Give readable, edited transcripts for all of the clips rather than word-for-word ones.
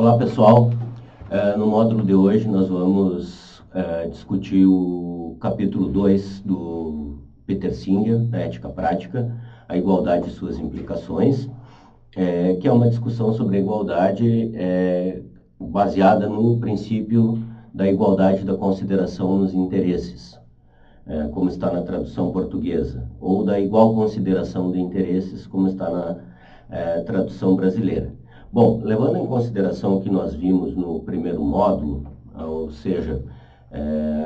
Olá pessoal, no módulo de hoje nós vamos discutir o capítulo 2 do Peter Singer, da Ética Prática, a igualdade e suas implicações, que é uma discussão sobre a igualdade baseada no princípio da igualdade da consideração nos interesses, como está na tradução portuguesa, ou da igual consideração de interesses, como está na tradução brasileira. Bom, levando em consideração o que nós vimos no primeiro módulo, ou seja,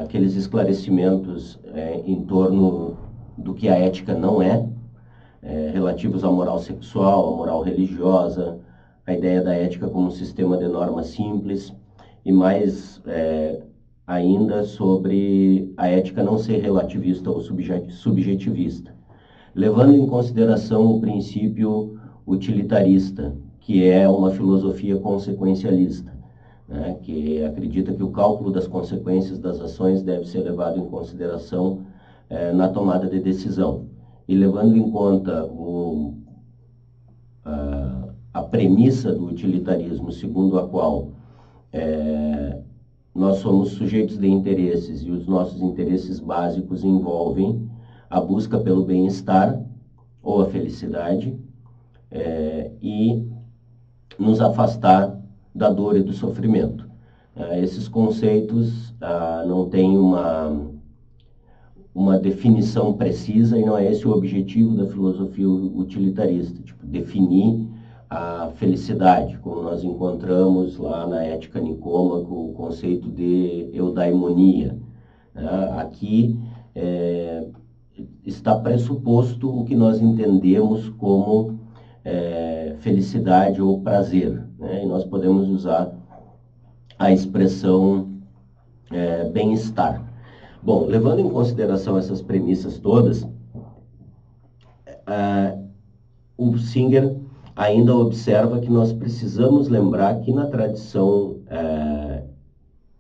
aqueles esclarecimentos em torno do que a ética não é, relativos à moral sexual, à moral religiosa, a ideia da ética como um sistema de normas simples, e mais ainda sobre a ética não ser relativista ou subjetivista, levando em consideração o princípio utilitarista, que é uma filosofia consequencialista, né, que acredita que o cálculo das consequências das ações deve ser levado em consideração na tomada de decisão. E levando em conta a premissa do utilitarismo, segundo a qual nós somos sujeitos de interesses e os nossos interesses básicos envolvem a busca pelo bem-estar ou a felicidade e nos afastar da dor e do sofrimento. Esses conceitos não têm uma definição precisa e não é esse o objetivo da filosofia utilitarista, tipo, definir a felicidade, como nós encontramos lá na Ética Nicômaco, o conceito de eudaimonia. Aqui está pressuposto o que nós entendemos como felicidade ou prazer, né? E nós podemos usar a expressão bem-estar. Bom, levando em consideração essas premissas todas, o Singer ainda observa que nós precisamos lembrar que na tradição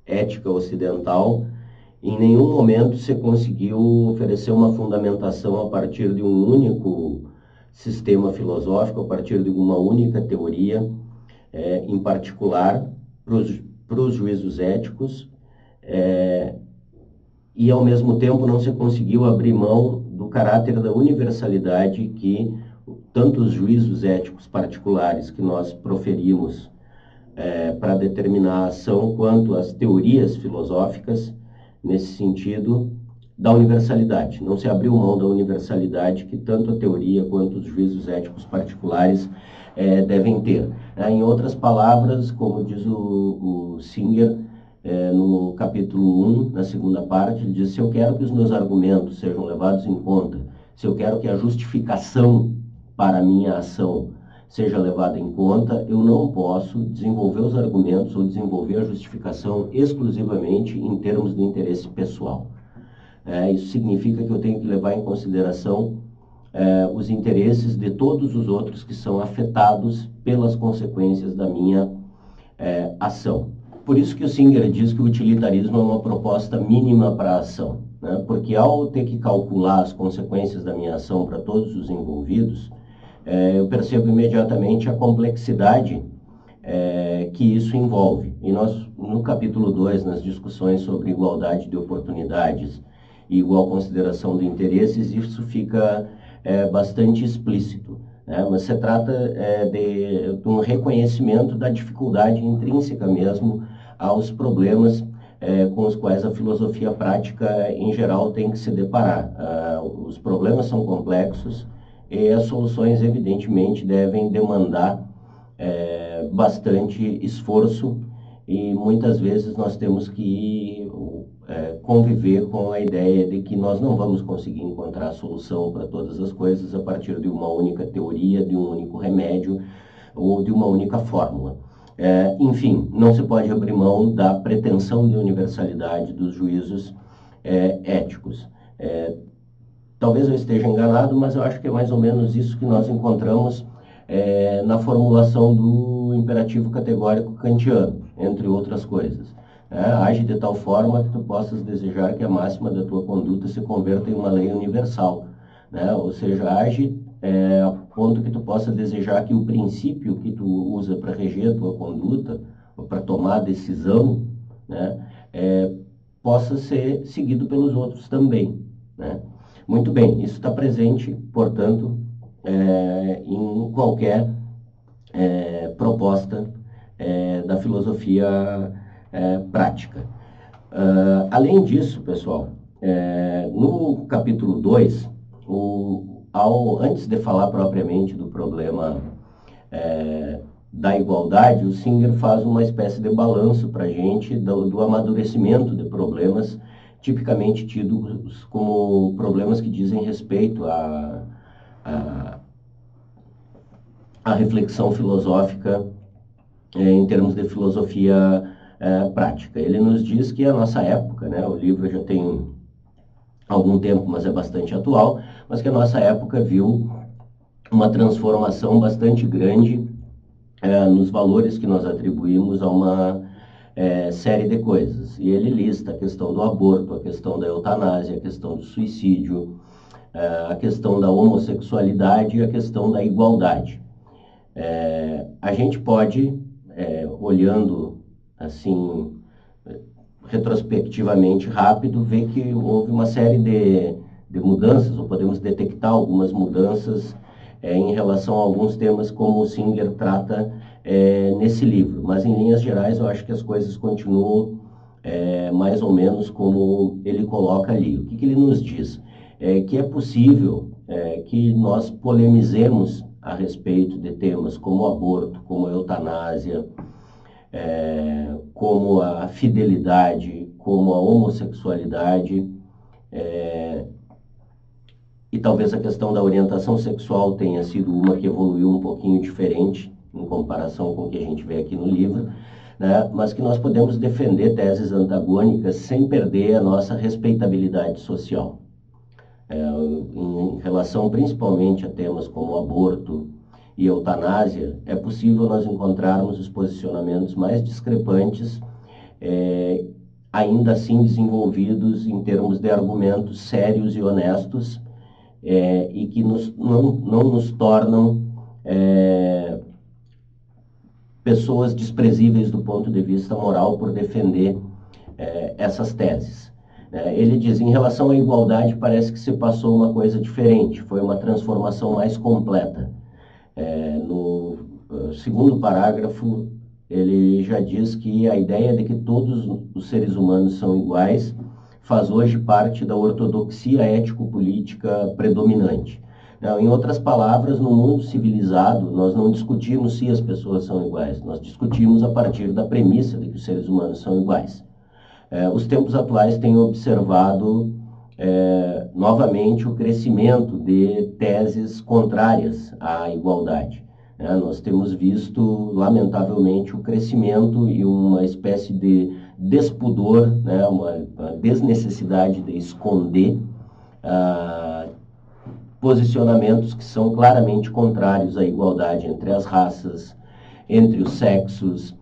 ética ocidental, em nenhum momento se conseguiu oferecer uma fundamentação a partir de um único sistema filosófico, a partir de uma única teoria, em particular, para os juízos éticos, e ao mesmo tempo não se conseguiu abrir mão do caráter da universalidade que tanto os juízos éticos particulares que nós proferimos para determinar a ação, quanto as teorias filosóficas, nesse sentido, da universalidade. Não se abriu mão da universalidade que tanto a teoria quanto os juízos éticos particulares devem ter. Em outras palavras, como diz o Singer, no capítulo 1, na segunda parte, ele diz: se eu quero que os meus argumentos sejam levados em conta, se eu quero que a justificação para a minha ação seja levada em conta, eu não posso desenvolver os argumentos ou desenvolver a justificação exclusivamente em termos de interesse pessoal. Isso significa que eu tenho que levar em consideração os interesses de todos os outros que são afetados pelas consequências da minha ação. Por isso que o Singer diz que o utilitarismo é uma proposta mínima para a ação, né? Porque ao ter que calcular as consequências da minha ação para todos os envolvidos, eu percebo imediatamente a complexidade que isso envolve. E nós, no capítulo 2, nas discussões sobre igualdade de oportunidades e igual consideração de interesses, isso fica bastante explícito, né? Mas se trata de um reconhecimento da dificuldade intrínseca mesmo aos problemas com os quais a filosofia prática, em geral, tem que se deparar. Os problemas são complexos e as soluções, evidentemente, devem demandar bastante esforço e muitas vezes nós temos que conviver com a ideia de que nós não vamos conseguir encontrar a solução para todas as coisas a partir de uma única teoria, de um único remédio ou de uma única fórmula. Enfim, não se pode abrir mão da pretensão de universalidade dos juízos éticos. Talvez eu esteja enganado, mas eu acho que é mais ou menos isso que nós encontramos na formulação do imperativo categórico kantiano, entre outras coisas. Age de tal forma que tu possas desejar que a máxima da tua conduta se converta em uma lei universal, né? Ou seja, age a ponto que tu possa desejar que o princípio que tu usa para reger a tua conduta, para tomar decisão, né, possa ser seguido pelos outros também, né? Muito bem, isso está presente, portanto, em qualquer proposta da filosofia prática. Além disso, pessoal, no capítulo 2, antes de falar propriamente do problema da igualdade, o Singer faz uma espécie de balanço para a gente do amadurecimento de problemas tipicamente tidos como problemas que dizem respeito à reflexão filosófica em termos de filosofia prática. Ele nos diz que a nossa época, né, o livro já tem algum tempo, mas é bastante atual, mas que a nossa época viu uma transformação bastante grande nos valores que nós atribuímos a uma série de coisas. E ele lista a questão do aborto, a questão da eutanásia, a questão do suicídio, a questão da homossexualidade e a questão da igualdade. A gente pode, olhando assim, retrospectivamente rápido, ver que houve uma série de mudanças, ou podemos detectar algumas mudanças em relação a alguns temas como o Singer trata nesse livro. Mas, em linhas gerais, eu acho que as coisas continuam mais ou menos como ele coloca ali. O que ele nos diz? Que é possível que nós polemizemos a respeito de temas como aborto, como eutanásia, como a fidelidade, como a homossexualidade, e talvez a questão da orientação sexual tenha sido uma que evoluiu um pouquinho diferente em comparação com o que a gente vê aqui no livro, né? Mas que nós podemos defender teses antagônicas sem perder a nossa respeitabilidade social. Em relação principalmente a temas como aborto e eutanásia, é possível nós encontrarmos os posicionamentos mais discrepantes, ainda assim desenvolvidos em termos de argumentos sérios e honestos, e que não nos tornam pessoas desprezíveis do ponto de vista moral por defender essas teses. Ele diz, em relação à igualdade, parece que se passou uma coisa diferente, foi uma transformação mais completa. No segundo parágrafo, ele já diz que a ideia de que todos os seres humanos são iguais faz hoje parte da ortodoxia ético-política predominante. Em outras palavras, no mundo civilizado, nós não discutimos se as pessoas são iguais, nós discutimos a partir da premissa de que os seres humanos são iguais. Os tempos atuais têm observado novamente o crescimento de teses contrárias à igualdade. Nós temos visto, lamentavelmente, o crescimento e uma espécie de despudor, uma desnecessidade de esconder posicionamentos que são claramente contrários à igualdade entre as raças, entre os sexos,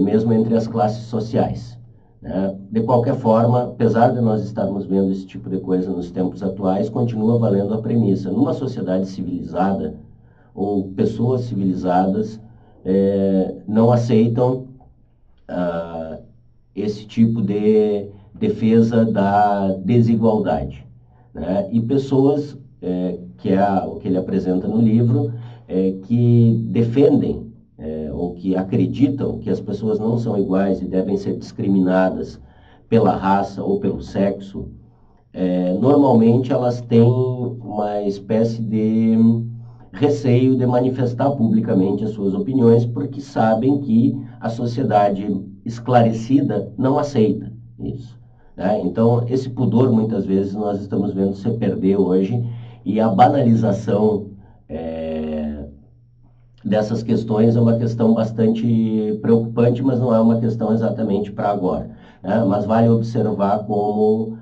mesmo entre as classes sociais. De qualquer forma, apesar de nós estarmos vendo esse tipo de coisa nos tempos atuais, continua valendo a premissa. Numa sociedade civilizada, ou pessoas civilizadas, não aceitam esse tipo de defesa da desigualdade. E pessoas, que é o que ele apresenta no livro, que defendem ou que acreditam que as pessoas não são iguais e devem ser discriminadas pela raça ou pelo sexo, normalmente elas têm uma espécie de receio de manifestar publicamente as suas opiniões, porque sabem que a sociedade esclarecida não aceita isso. Então, esse pudor, muitas vezes, nós estamos vendo se perder hoje, e a banalização dessas questões é uma questão bastante preocupante, mas não é uma questão exatamente para agora. Mas vale observar como,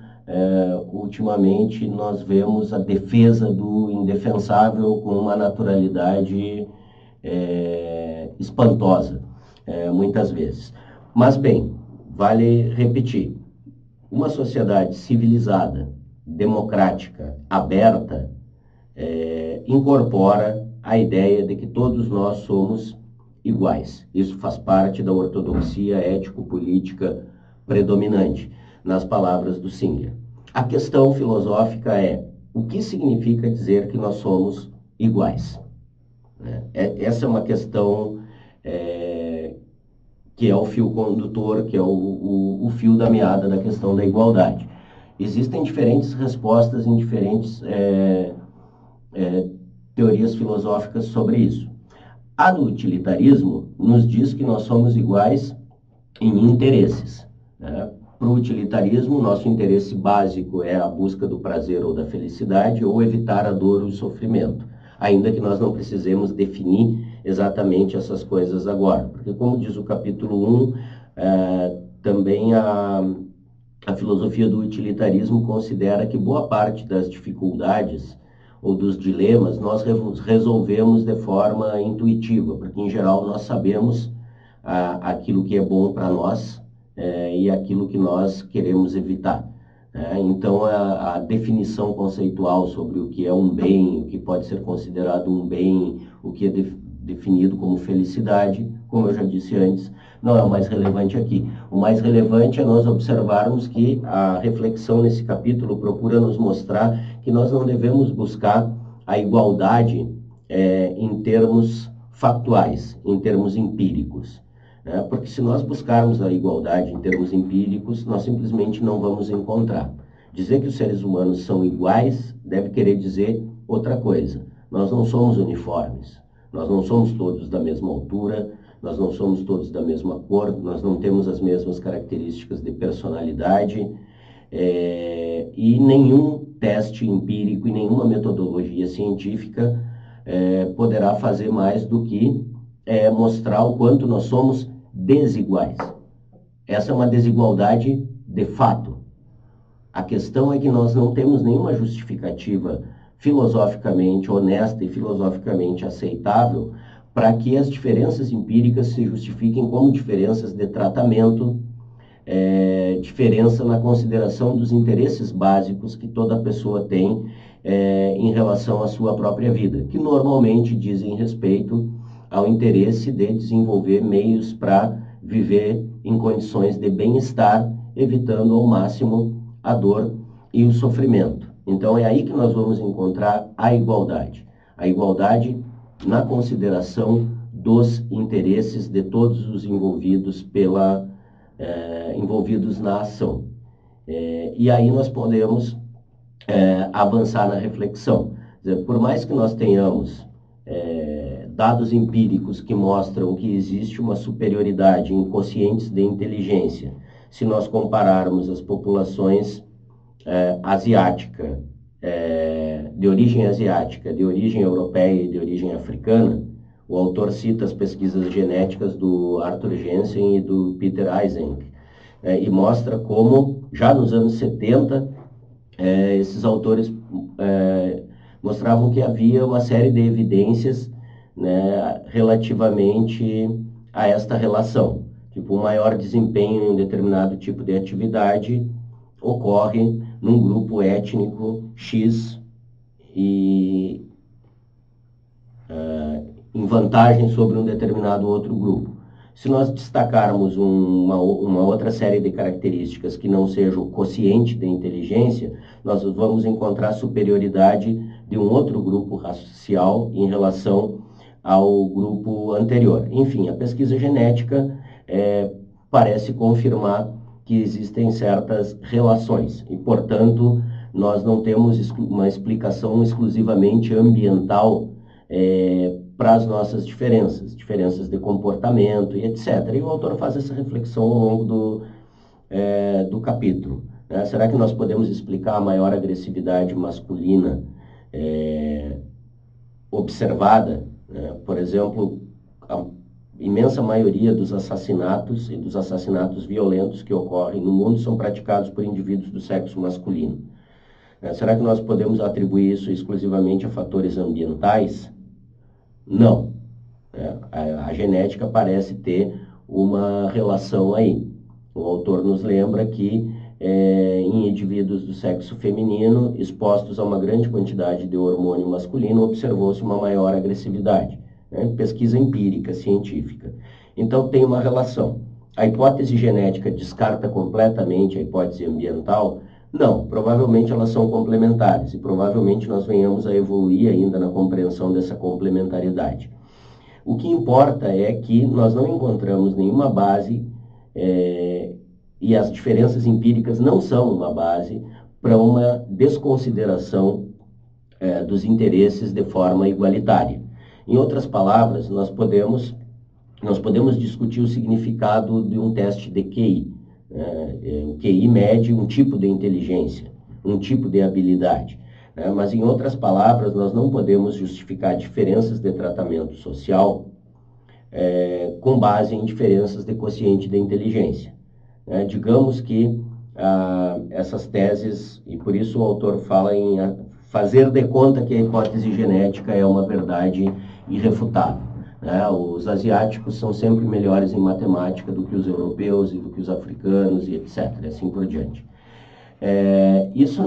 ultimamente, nós vemos a defesa do indefensável com uma naturalidade espantosa, muitas vezes. Mas, bem, vale repetir. Uma sociedade civilizada, democrática, aberta, incorpora a ideia de que todos nós somos iguais. Isso faz parte da ortodoxia ético-política predominante, nas palavras do Singer. A questão filosófica é: o que significa dizer que nós somos iguais? Essa é uma questão que é o fio condutor, que é o fio da meada da questão da igualdade. Existem diferentes respostas em diferentes teorias filosóficas sobre isso. A do utilitarismo nos diz que nós somos iguais em interesses. Para o utilitarismo, nosso interesse básico é a busca do prazer ou da felicidade, ou evitar a dor ou o sofrimento, ainda que nós não precisemos definir exatamente essas coisas agora, porque, como diz o capítulo 1, também a filosofia do utilitarismo considera que boa parte das dificuldades ou dos dilemas nós resolvemos de forma intuitiva, porque em geral nós sabemos aquilo que é bom para nós e aquilo que nós queremos evitar. Então a definição conceitual sobre o que é um bem, o que pode ser considerado um bem, o que é definido como felicidade, como eu já disse antes, não é o mais relevante aqui. O mais relevante é nós observarmos que a reflexão nesse capítulo procura nos mostrar que nós não devemos buscar a igualdade em termos factuais, em termos empíricos. Porque se nós buscarmos a igualdade em termos empíricos, nós simplesmente não vamos encontrar. Dizer que os seres humanos são iguais deve querer dizer outra coisa. Nós não somos uniformes, nós não somos todos da mesma altura, nós não somos todos da mesma cor, nós não temos as mesmas características de personalidade, e nenhum teste empírico e nenhuma metodologia científica poderá fazer mais do que mostrar o quanto nós somos desiguais. Essa é uma desigualdade de fato. A questão é que nós não temos nenhuma justificativa filosoficamente honesta e filosoficamente aceitável para que as diferenças empíricas se justifiquem como diferenças de tratamento, diferença na consideração dos interesses básicos que toda pessoa tem em relação à sua própria vida, que normalmente dizem respeito ao interesse de desenvolver meios para viver em condições de bem-estar, evitando ao máximo a dor e o sofrimento. Então é aí que nós vamos encontrar a igualdade. A igualdade na consideração dos interesses de todos os envolvidos envolvidos na ação. E aí nós podemos avançar na reflexão. Quer dizer, por mais que nós tenhamos dados empíricos que mostram que existe uma superioridade em quocientes de inteligência, se nós compararmos as populações asiática, de origem asiática, de origem europeia e de origem africana, o autor cita as pesquisas genéticas do Arthur Jensen e do Peter Eysenck, e mostra como, já nos anos 70, esses autores mostravam que havia uma série de evidências, relativamente a esta relação. Tipo, um maior desempenho em um determinado tipo de atividade ocorre num grupo étnico X e em vantagem sobre um determinado outro grupo. Se nós destacarmos uma outra série de características que não seja o quociente de inteligência, nós vamos encontrar superioridade de um outro grupo racial em relação ao grupo anterior. Enfim, a pesquisa genética parece confirmar que existem certas relações e, portanto, nós não temos uma explicação exclusivamente ambiental para as nossas diferenças de comportamento e etc. E o autor faz essa reflexão ao longo do capítulo. Será que nós podemos explicar a maior agressividade masculina observada? Por exemplo, a imensa maioria dos assassinatos e dos assassinatos violentos que ocorrem no mundo são praticados por indivíduos do sexo masculino. Será que nós podemos atribuir isso exclusivamente a fatores ambientais? Não. A genética parece ter uma relação aí. O autor nos lembra que em indivíduos do sexo feminino, expostos a uma grande quantidade de hormônio masculino, observou-se uma maior agressividade. né? Pesquisa empírica, científica. Então, tem uma relação. A hipótese genética descarta completamente a hipótese ambiental? Não, provavelmente elas são complementares e provavelmente nós venhamos a evoluir ainda na compreensão dessa complementariedade. O que importa é que nós não encontramos nenhuma base, e as diferenças empíricas não são uma base para uma desconsideração dos interesses de forma igualitária. Em outras palavras, nós podemos discutir o significado de um teste de QI. O QI mede um tipo de inteligência, um tipo de habilidade. Mas, em outras palavras, nós não podemos justificar diferenças de tratamento social com base em diferenças de quociente de inteligência. Digamos que essas teses, e por isso o autor fala em fazer de conta que a hipótese genética é uma verdade irrefutável. Os asiáticos são sempre melhores em matemática do que os europeus e do que os africanos e etc. E assim por diante. Isso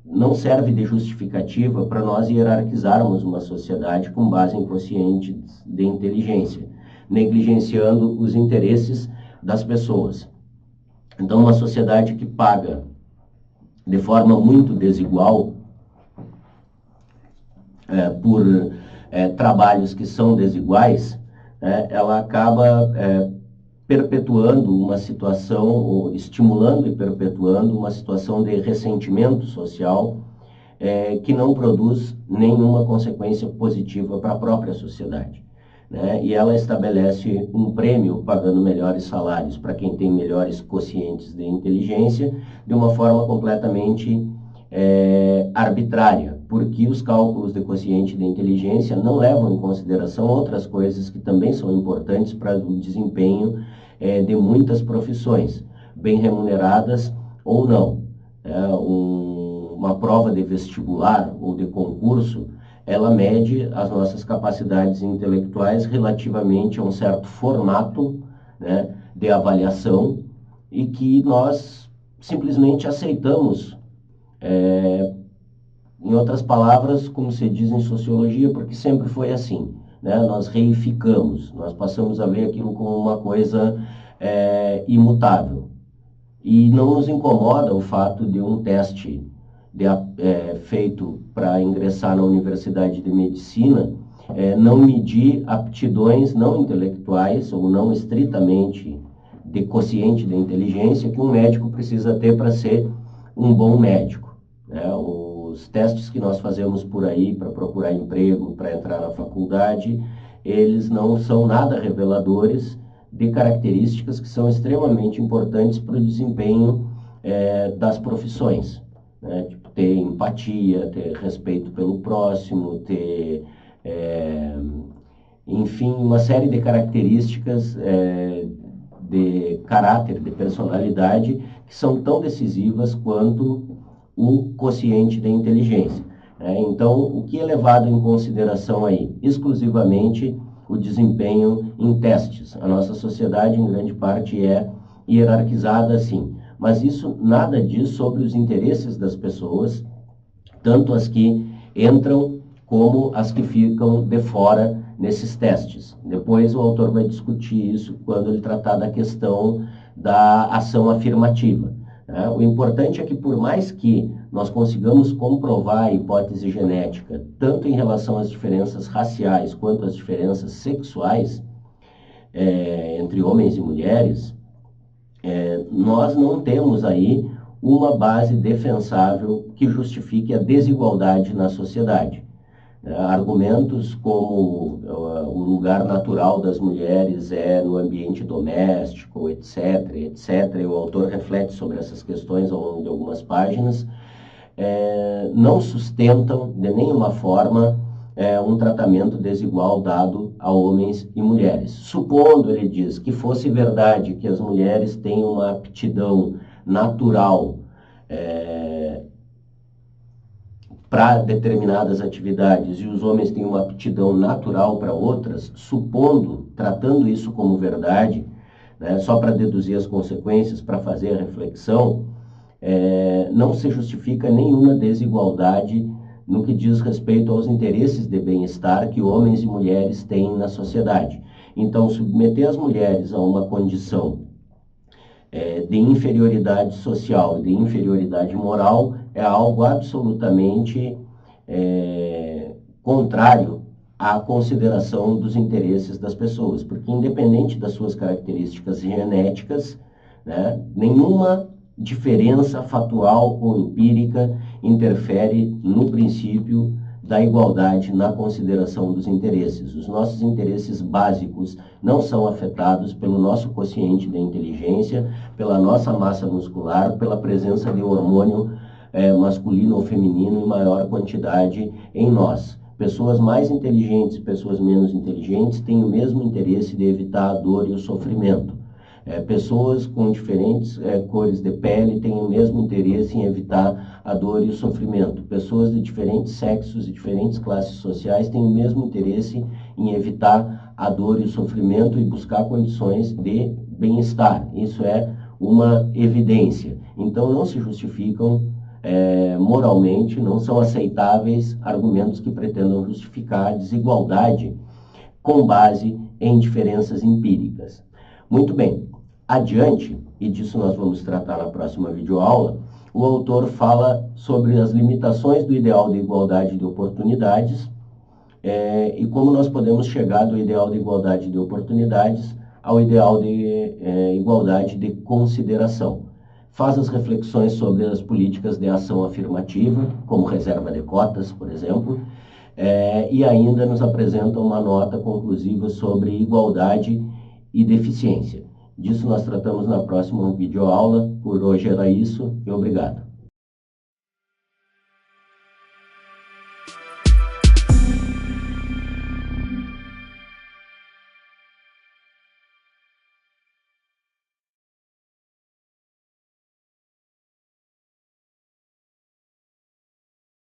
não serve de justificativa para nós hierarquizarmos uma sociedade com base em quociente de inteligência, negligenciando os interesses das pessoas. Então, uma sociedade que paga de forma muito desigual por trabalhos que são desiguais, ela acaba perpetuando uma situação, ou estimulando e perpetuando uma situação de ressentimento social que não produz nenhuma consequência positiva para a própria sociedade. E ela estabelece um prêmio pagando melhores salários para quem tem melhores quocientes de inteligência, de uma forma completamente arbitrária, porque os cálculos de quociente de inteligência não levam em consideração outras coisas que também são importantes para o desempenho de muitas profissões, bem remuneradas ou não. Uma prova de vestibular ou de concurso, ela mede as nossas capacidades intelectuais relativamente a um certo formato de avaliação e que nós simplesmente aceitamos, em outras palavras, como se diz em sociologia, porque sempre foi assim. Nós reificamos, nós passamos a ver aquilo como uma coisa imutável. E não nos incomoda o fato de um teste feito para ingressar na Universidade de Medicina não medir aptidões não intelectuais ou não estritamente de quociente de inteligência que um médico precisa ter para ser um bom médico. Os testes que nós fazemos por aí para procurar emprego, para entrar na faculdade, eles não são nada reveladores de características que são extremamente importantes para o desempenho das profissões. Tipo, ter empatia, ter respeito pelo próximo, ter, enfim, uma série de características de caráter, de personalidade, que são tão decisivas quanto o quociente de inteligência. Então, o que é levado em consideração aí? Exclusivamente o desempenho em testes. A nossa sociedade, em grande parte, é hierarquizada assim. Mas isso nada diz sobre os interesses das pessoas, tanto as que entram como as que ficam de fora nesses testes. Depois o autor vai discutir isso quando ele tratar da questão da ação afirmativa. O importante é que, por mais que nós consigamos comprovar a hipótese genética, tanto em relação às diferenças raciais quanto às diferenças sexuais entre homens e mulheres, nós não temos aí uma base defensável que justifique a desigualdade na sociedade. Argumentos como o lugar natural das mulheres no ambiente doméstico, etc., etc., e o autor reflete sobre essas questões ao longo de algumas páginas, não sustentam de nenhuma forma um tratamento desigual dado a homens e mulheres. Supondo, ele diz, que fosse verdade que as mulheres têm uma aptidão natural para determinadas atividades e os homens têm uma aptidão natural para outras, supondo, tratando isso como verdade, só para deduzir as consequências, para fazer a reflexão, não se justifica nenhuma desigualdade no que diz respeito aos interesses de bem-estar que homens e mulheres têm na sociedade. Então, submeter as mulheres a uma condição de inferioridade social e de inferioridade moral é algo absolutamente contrário à consideração dos interesses das pessoas, porque independente das suas características genéticas, né, nenhuma diferença factual ou empírica interfere no princípio da igualdade na consideração dos interesses. Os nossos interesses básicos não são afetados pelo nosso quociente de inteligência, pela nossa massa muscular, pela presença de hormônio masculino ou feminino em maior quantidade em nós. Pessoas mais inteligentes e pessoas menos inteligentes têm o mesmo interesse de evitar a dor e o sofrimento. Pessoas com diferentes cores de pele têm o mesmo interesse em evitar a dor e o sofrimento. Pessoas de diferentes sexos e diferentes classes sociais têm o mesmo interesse em evitar a dor e o sofrimento e buscar condições de bem-estar. Isso é uma evidência. Então não se justificam moralmente, não são aceitáveis argumentos que pretendam justificar a desigualdade com base em diferenças empíricas. Muito bem, adiante, e disso nós vamos tratar na próxima videoaula, o autor fala sobre as limitações do ideal de igualdade de oportunidades e como nós podemos chegar do ideal de igualdade de oportunidades ao ideal de igualdade de consideração. Faz as reflexões sobre as políticas de ação afirmativa, como reserva de cotas, por exemplo, e ainda nos apresenta uma nota conclusiva sobre igualdade e deficiência. Disso nós tratamos na próxima videoaula. Por hoje era isso e obrigado.